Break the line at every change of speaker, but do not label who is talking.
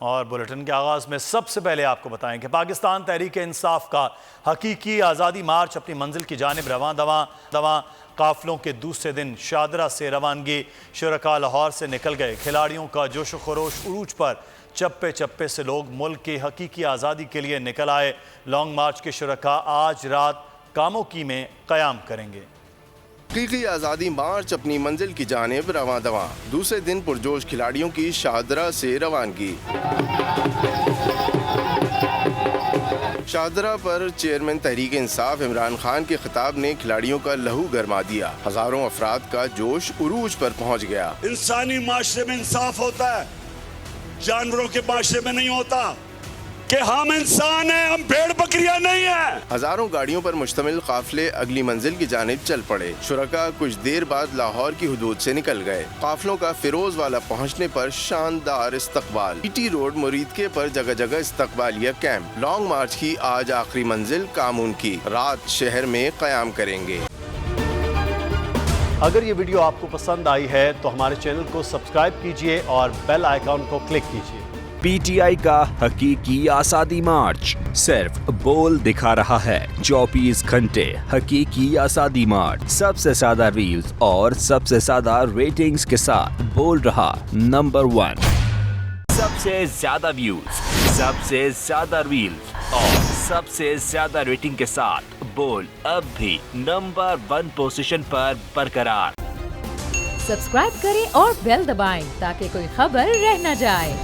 اور بلیٹن کے آغاز میں سب سے پہلے آپ کو بتائیں کہ پاکستان تحریک انصاف کا حقیقی آزادی مارچ اپنی منزل کی جانب رواں دواں قافلوں کے دوسرے دن شاہدرہ سے روانگی، شرکاء لاہور سے نکل گئے، کھلاڑیوں کا جوش و خروش عروج پر، چپے چپے سے لوگ ملک کی حقیقی آزادی کے لیے نکل آئے۔ لانگ مارچ کے شرکاء آج رات کاموکی میں قیام کریں گے۔
حقیقی آزادی مارچ اپنی منزل کی جانب رواں دواں، دوسرے دن پرجوش کھلاڑیوں کی شاہدرہ سے روانگی۔ شاہدرہ پر چیئرمین تحریک انصاف عمران خان کے خطاب نے کھلاڑیوں کا لہو گرما دیا، ہزاروں افراد کا جوش عروج پر پہنچ گیا۔
انسانی معاشرے میں انصاف ہوتا ہے، جانوروں کے معاشرے میں نہیں ہوتا کہ ہم انسان ہیں، ہم بھیڑ بکریاں نہیں ہیں۔
ہزاروں گاڑیوں پر مشتمل قافلے اگلی منزل کی جانب چل پڑے۔ شرکاء کچھ دیر بعد لاہور کی حدود سے نکل گئے۔ قافلوں کا فیروز والا پہنچنے پر شاندار استقبال، پی ٹی روڈ مریدکے پر جگہ جگہ استقبالیہ کیمپ۔ لانگ مارچ کی آج آخری منزل کامون کی، رات شہر میں قیام کریں گے۔
اگر یہ ویڈیو آپ کو پسند آئی ہے تو ہمارے چینل کو سبسکرائب کیجئے اور بیل آئیکن کو کلک کیجئے۔
پی ٹی آئی کا حقیقی آزادی مارچ صرف بول دکھا رہا ہے۔ 24 گھنٹے حقیقی آزادی مارچ، سب سے زیادہ ریلز اور سب سے زیادہ ریٹنگز کے ساتھ بول رہا نمبر 1، سب سے زیادہ ویوز، سب سے زیادہ ریلز اور سب سے زیادہ ریٹنگ کے ساتھ بول اب بھی نمبر 1 پوزیشن پر برقرار۔
سبسکرائب کریں اور بیل دبائیں تاکہ کوئی خبر رہ نہ جائے۔